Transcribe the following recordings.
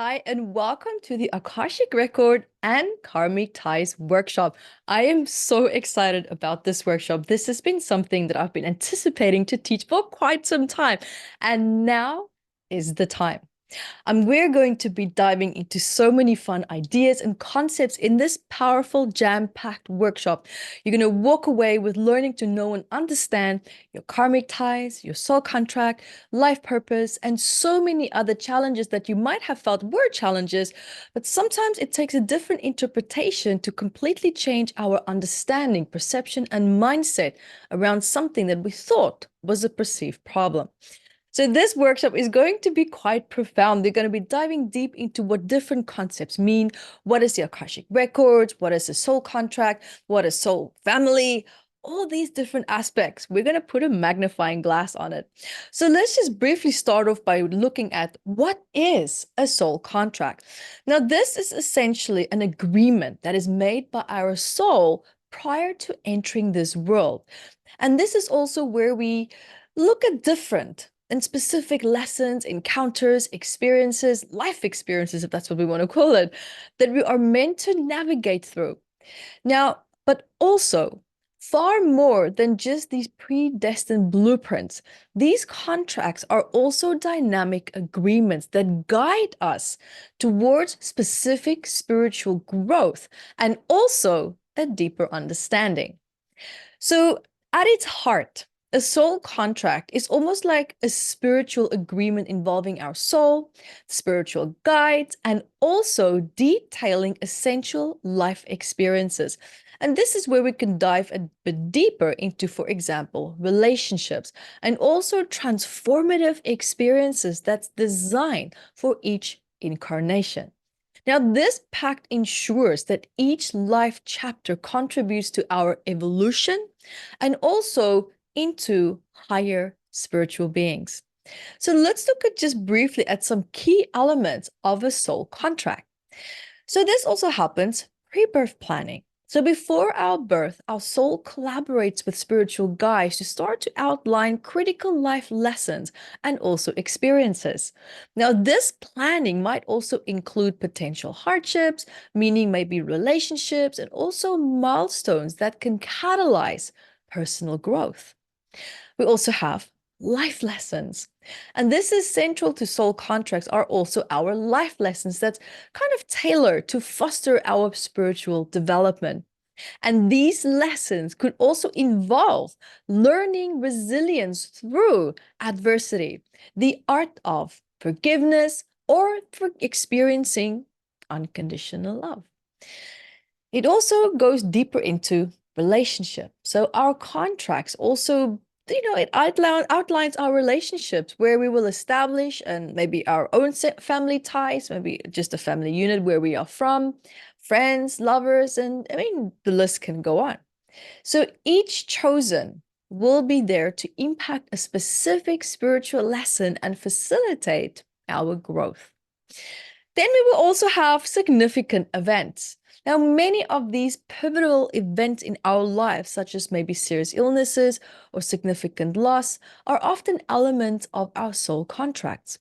Hi, and welcome to the Akashic Record and Karmic Ties workshop. I am so excited about this workshop. This has been something that I've been anticipating to teach for quite some time, and now is the time. We're going to be diving into so many fun ideas and concepts in this powerful, jam-packed workshop. You're going to walk away with learning to know and understand your karmic ties, your soul contract, life purpose, and so many other challenges that you might have felt were challenges, but sometimes it takes a different interpretation to completely change our understanding, perception, and mindset around something that we thought was a perceived problem. So this workshop is going to be quite profound. They're going to be diving deep into what different concepts mean. What is the Akashic Records? What is a soul contract? What is soul family? All these different aspects. We're going to put a magnifying glass on it. So let's just briefly start off by looking at what is a soul contract. Now, this is essentially an agreement that is made by our soul prior to entering this world. And this is also where we look at different and specific lessons, encounters, experiences, life experiences, if that's what we want to call it, that we are meant to navigate through. Now, but also, far more than just these predestined blueprints, these contracts are also dynamic agreements that guide us towards specific spiritual growth and also a deeper understanding. So, at its heart, a soul contract is almost like a spiritual agreement involving our soul, spiritual guides, and also detailing essential life experiences. And this is where we can dive a bit deeper into, for example, relationships and also transformative experiences that's designed for each incarnation. Now, this pact ensures that each life chapter contributes to our evolution and also into higher spiritual beings. So let's look at just briefly at some key elements of a soul contract. So this also happens pre-birth planning. So before our birth, our soul collaborates with spiritual guides to start to outline critical life lessons and also experiences. Now, this planning might also include potential hardships, meaning maybe relationships, and also milestones that can catalyze personal growth. We also have life lessons. And this is central to soul contracts are also our life lessons that's kind of tailored to foster our spiritual development. And these lessons could also involve learning resilience through adversity, the art of forgiveness, or for experiencing unconditional love. It also goes deeper into relationship. So our contracts also, it outlines our relationships where we will establish and maybe our own family ties, maybe just a family unit where we are from, friends, lovers, and I mean, the list can go on. So each chosen will be there to impact a specific spiritual lesson and facilitate our growth. Then we will also have significant events. Now, many of these pivotal events in our lives, such as maybe serious illnesses or significant loss, are often elements of our soul contracts.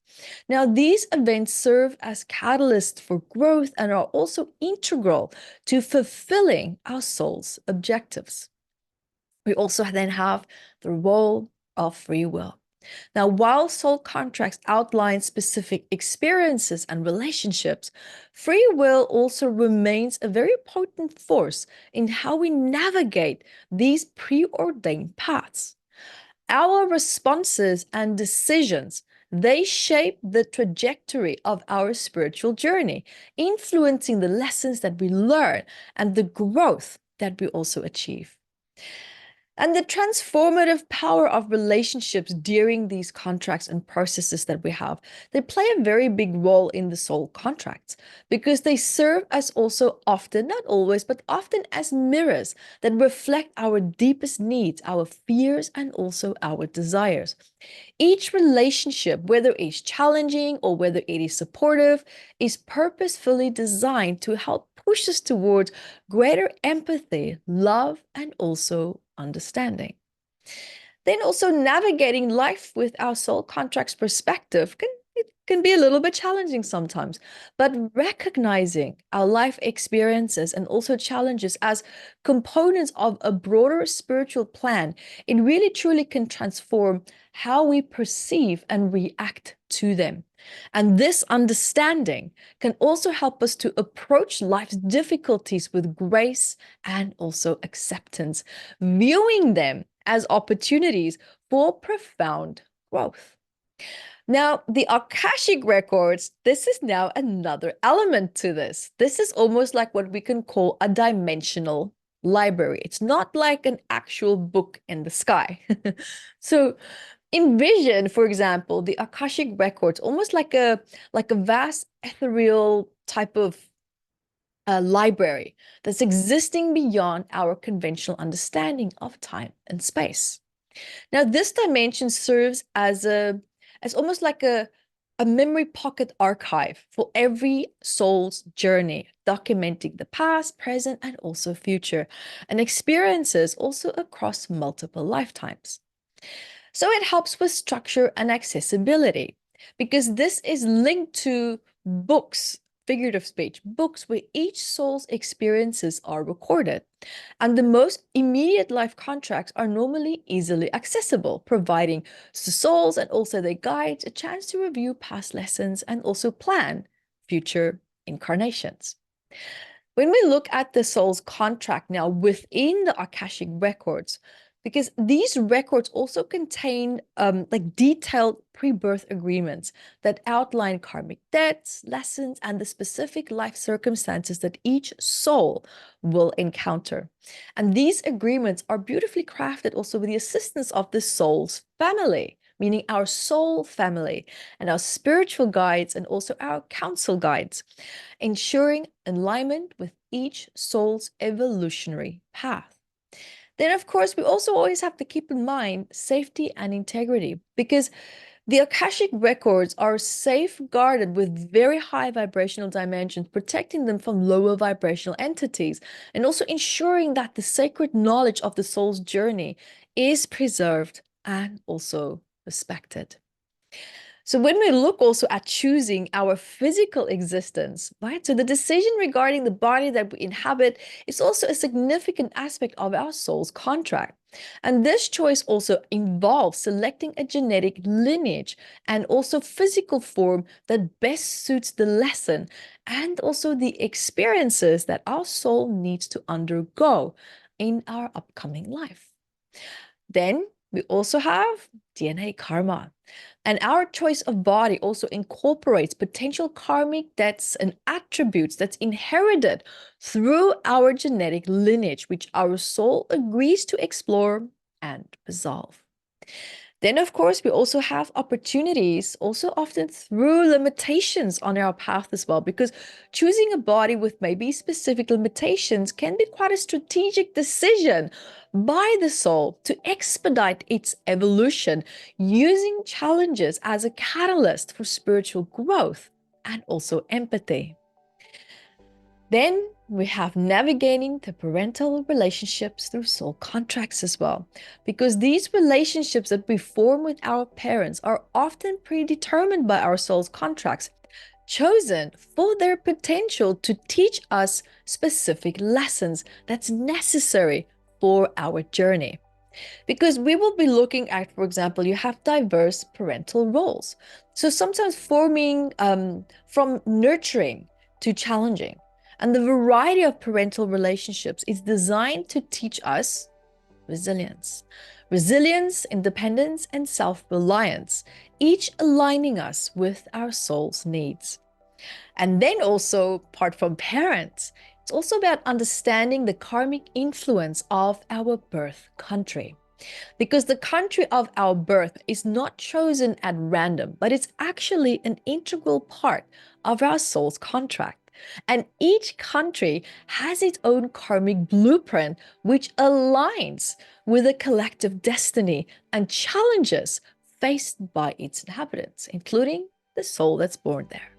Now, these events serve as catalysts for growth and are also integral to fulfilling our soul's objectives. We also then have the role of free will. Now, while soul contracts outline specific experiences and relationships, free will also remains a very potent force in how we navigate these preordained paths. Our responses and decisions, they shape the trajectory of our spiritual journey, influencing the lessons that we learn and the growth that we also achieve. And the transformative power of relationships during these contracts and processes that we have, they play a very big role in the soul contracts because they serve as also often, not always, but often as mirrors that reflect our deepest needs, our fears, and also our desires. Each relationship, whether it's challenging or whether it is supportive, is purposefully designed to help push us towards greater empathy, love, and also understanding. Then also navigating life with our soul contracts perspective can can be a little bit challenging sometimes. But recognizing our life experiences and also challenges as components of a broader spiritual plan, it really truly can transform how we perceive and react to them. And this understanding can also help us to approach life's difficulties with grace and also acceptance, viewing them as opportunities for profound growth. Now, the Akashic Records, this is now another element to this. This is almost like what we can call a dimensional library. It's not like an actual book in the sky. So envision, for example, the Akashic Records almost like a vast ethereal type of library that's existing beyond our conventional understanding of time and space. Now, this dimension serves as almost like a memory pocket archive for every soul's journey, documenting the past, present, and also future, and experiences also across multiple lifetimes. So it helps with structure and accessibility because this is linked to books, figurative speech, books where each soul's experiences are recorded. And the most immediate life contracts are normally easily accessible, providing the souls and also their guides a chance to review past lessons and also plan future incarnations. When we look at the soul's contract now within the Akashic records, because these records also contain like detailed pre-birth agreements that outline karmic debts, lessons, and the specific life circumstances that each soul will encounter. And these agreements are beautifully crafted also with the assistance of the soul's family, meaning our soul family and our spiritual guides and also our council guides, ensuring alignment with each soul's evolutionary path. Then, of course, we also always have to keep in mind safety and integrity because the Akashic records are safeguarded with very high vibrational dimensions, protecting them from lower vibrational entities and also ensuring that the sacred knowledge of the soul's journey is preserved and also respected. So when we look also at choosing our physical existence, right? So the decision regarding the body that we inhabit is also a significant aspect of our soul's contract. And this choice also involves selecting a genetic lineage and also physical form that best suits the lesson and also the experiences that our soul needs to undergo in our upcoming life. Then we also have DNA karma. And our choice of body also incorporates potential karmic debts and attributes that's inherited through our genetic lineage, which our soul agrees to explore and resolve. Then, of course, we also have opportunities, also often through limitations on our path as well, because choosing a body with maybe specific limitations can be quite a strategic decision by the soul to expedite its evolution, using challenges as a catalyst for spiritual growth and also empathy. Then we have navigating the parental relationships through soul contracts as well, because these relationships that we form with our parents are often predetermined by our soul's contracts, chosen for their potential to teach us specific lessons that's necessary for our journey. Because we will be looking at, for example, you have diverse parental roles. So sometimes forming from nurturing to challenging. And the variety of parental relationships is designed to teach us resilience. Resilience, independence, and self-reliance, each aligning us with our soul's needs. And then also, apart from parents, it's also about understanding the karmic influence of our birth country. Because the country of our birth is not chosen at random, but it's actually an integral part of our soul's contract. And each country has its own karmic blueprint, which aligns with the collective destiny and challenges faced by its inhabitants, including the soul that's born there.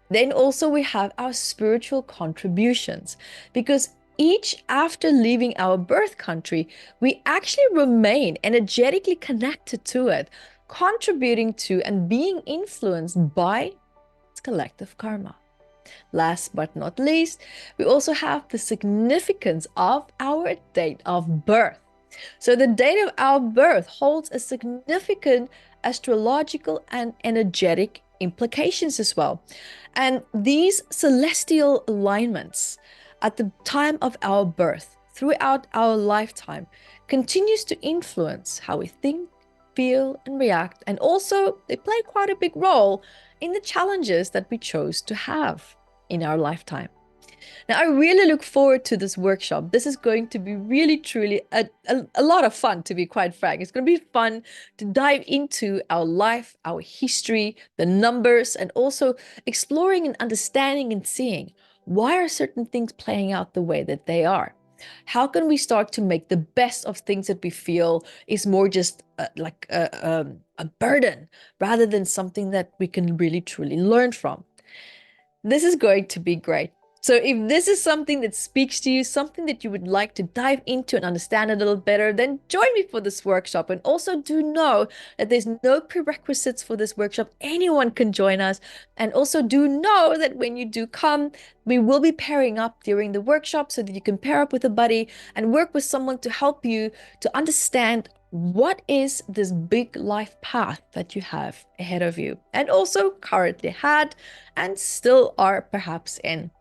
Then also we have our spiritual contributions, because each after leaving our birth country, we actually remain energetically connected to it, contributing to and being influenced by its collective karma. Last but not least, we also have the significance of our date of birth. So the date of our birth holds a significant astrological and energetic implications as well. And these celestial alignments at the time of our birth throughout our lifetime continues to influence how we think, feel, and react. And also they play quite a big role in the challenges that we chose to have in our lifetime. Now, I really look forward to this workshop. This is going to be really, truly a lot of fun, to be quite frank. It's going to be fun to dive into our life, our history, the numbers, and also exploring and understanding and seeing why are certain things playing out the way that they are. How can we start to make the best of things that we feel is more just like a burden rather than something that we can really, truly learn from? This is going to be great. So if this is something that speaks to you, something that you would like to dive into and understand a little better, then join me for this workshop. And also do know that there's no prerequisites for this workshop. Anyone can join us. And also do know that when you do come, we will be pairing up during the workshop so that you can pair up with a buddy and work with someone to help you to understand what is this big life path that you have ahead of you and also currently had and still are perhaps in.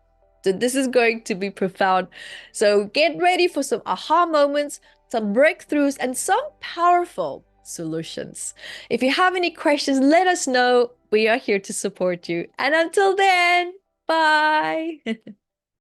So this is going to be profound. So get ready for some aha moments, some breakthroughs, and some powerful solutions. If you have any questions, let us know. We are here to support you. And until then, bye.